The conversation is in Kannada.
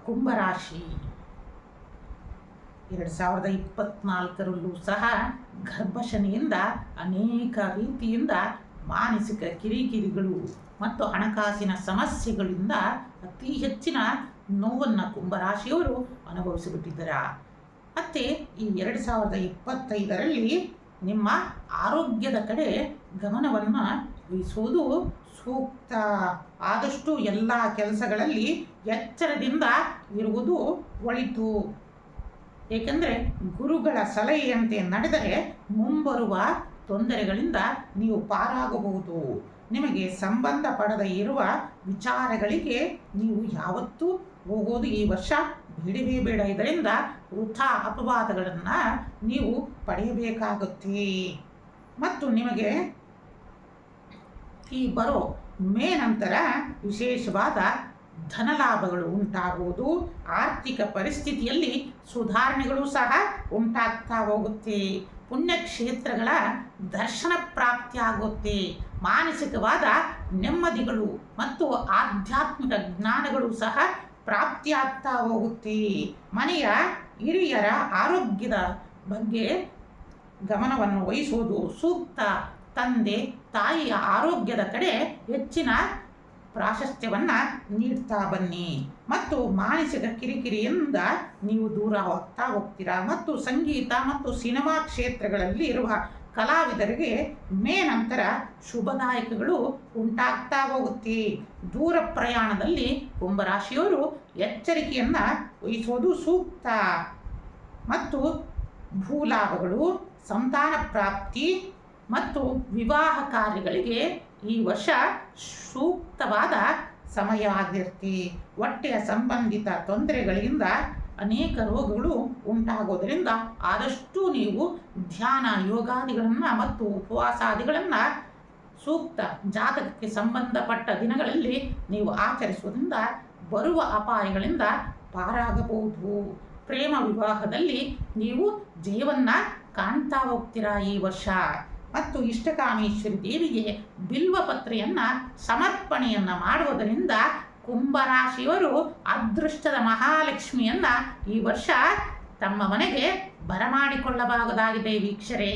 ಕುಂಭರಾಶಿ 2024ರಲ್ಲೂ ಸಹ ಗರ್ಭಶನಿಯಿಂದ ಅನೇಕ ರೀತಿಯಿಂದ ಮಾನಸಿಕ ಕಿರಿಕಿರಿಗಳು ಮತ್ತು ಹಣಕಾಸಿನ ಸಮಸ್ಯೆಗಳಿಂದ ಅತಿ ಹೆಚ್ಚಿನ ನೋವನ್ನು ಕುಂಭರಾಶಿಯವರು ಅನುಭವಿಸಿಬಿಟ್ಟಿದ್ದಾರೆ. ಮತ್ತು ಈ 2025ರಲ್ಲಿ ನಿಮ್ಮ ಆರೋಗ್ಯದ ಕಡೆ ಗಮನವನ್ನು ವಹಿಸುವುದು ಸೂಕ್ತ. ಆದಷ್ಟು ಎಲ್ಲ ಕೆಲಸಗಳಲ್ಲಿ ಎಚ್ಚರದಿಂದ ಇರುವುದು ಒಳಿತು. ಏಕೆಂದರೆ ಗುರುಗಳ ಸಲಹೆಯಂತೆ ನಡೆದರೆ ಮುಂಬರುವ ತೊಂದರೆಗಳಿಂದ ನೀವು ಪಾರಾಗಬಹುದು. ನಿಮಗೆ ಸಂಬಂಧಪಡದ ಇರುವ ವಿಚಾರಗಳಿಗೆ ನೀವು ಯಾವತ್ತೂ ಹೋಗೋದು ಈ ವರ್ಷ ಬೇಡವೇ ಬೇಡ. ಇದರಿಂದ ವೃಥಾ ಅಪವಾದಗಳನ್ನು ನೀವು ಪಡೆಯಬೇಕಾಗುತ್ತೆ. ಮತ್ತು ನಿಮಗೆ ಈ ಬರೋ ಮೇ ನಂತರ ವಿಶೇಷವಾದ ಧನಲಾಭಗಳು ಉಂಟಾಗುವುದು. ಆರ್ಥಿಕ ಪರಿಸ್ಥಿತಿಯಲ್ಲಿ ಸುಧಾರಣೆಗಳು ಸಹ ಉಂಟಾಗ್ತಾ ಹೋಗುತ್ತೆ. ಪುಣ್ಯಕ್ಷೇತ್ರಗಳ ದರ್ಶನ ಪ್ರಾಪ್ತಿಯಾಗುತ್ತೆ. ಮಾನಸಿಕವಾದ ನೆಮ್ಮದಿಗಳು ಮತ್ತು ಆಧ್ಯಾತ್ಮಿಕ ಜ್ಞಾನಗಳು ಸಹ ಪ್ರಾಪ್ತಿಯಾಗ್ತಾ ಹೋಗುತ್ತೆ. ಮನೆಯ ಹಿರಿಯರ ಆರೋಗ್ಯದ ಬಗ್ಗೆ ಗಮನವನ್ನು ವಹಿಸುವುದು ಸೂಕ್ತ. ತಂದೆ ತಾಯಿಯ ಆರೋಗ್ಯದ ಕಡೆ ಹೆಚ್ಚಿನ ಪ್ರಾಶಸ್ತ್ಯವನ್ನು ನೀಡ್ತಾ ಬನ್ನಿ. ಮತ್ತು ಮಾನಸಿಕ ಕಿರಿಕಿರಿಯಿಂದ ನೀವು ದೂರ ಹೋಗ್ತೀರಾ. ಮತ್ತು ಸಂಗೀತ ಮತ್ತು ಸಿನಿಮಾ ಕ್ಷೇತ್ರಗಳಲ್ಲಿ ಇರುವ ಕಲಾವಿದರಿಗೆ ಮೇ ನಂತರ ಶುಭದಾಯಕಗಳು ಉಂಟಾಗ್ತಾ ಹೋಗುತ್ತೆ. ದೂರ ಪ್ರಯಾಣದಲ್ಲಿ ಕುಂಭರಾಶಿಯವರು ಎಚ್ಚರಿಕೆಯನ್ನು ವಹಿಸುವುದು ಸೂಕ್ತ. ಮತ್ತು ಭೂಲಾಭಗಳು, ಸಂತಾನ ಪ್ರಾಪ್ತಿ ಮತ್ತು ವಿವಾಹ ಕಾರ್ಯಗಳಿಗೆ ಈ ವರ್ಷ ಸೂಕ್ತವಾದ ಸಮಯ ಆಗಿರುತ್ತೆ. ಹೊಟ್ಟೆಯ ಸಂಬಂಧಿತ ತೊಂದರೆಗಳಿಂದ ಅನೇಕ ರೋಗಗಳು ಉಂಟಾಗೋದರಿಂದ ಆದಷ್ಟು ನೀವು ಧ್ಯಾನ, ಯೋಗಾದಿಗಳನ್ನು ಮತ್ತು ಉಪವಾಸಾದಿಗಳನ್ನು ಸೂಕ್ತ ಜಾತಕಕ್ಕೆ ಸಂಬಂಧಪಟ್ಟ ದಿನಗಳಲ್ಲಿ ನೀವು ಆಚರಿಸುವುದರಿಂದ ಬರುವ ಅಪಾಯಗಳಿಂದ ಪಾರಾಗಬಹುದು. ಪ್ರೇಮ ವಿವಾಹದಲ್ಲಿ ನೀವು ಜಯವನ್ನು ಕಾಣ್ತಾ ಹೋಗ್ತೀರಾ ಈ ವರ್ಷ. ಮತ್ತು ಇಷ್ಟಕಾಮೇಶ್ವರಿ ದೇವಿಗೆ ಬಿಲ್ವಪತ್ರೆಯನ್ನು ಸಮರ್ಪಣೆಯನ್ನು ಮಾಡುವುದರಿಂದ ಕುಂಭರಾಶಿಯವರು ಅದೃಷ್ಟದ ಮಹಾಲಕ್ಷ್ಮಿಯನ್ನು ಈ ವರ್ಷ ತಮ್ಮ ಮನೆಗೆ ಬರಮಾಡಿಕೊಳ್ಳಬಹುದಾಗಿದೆ ವೀಕ್ಷರೇ.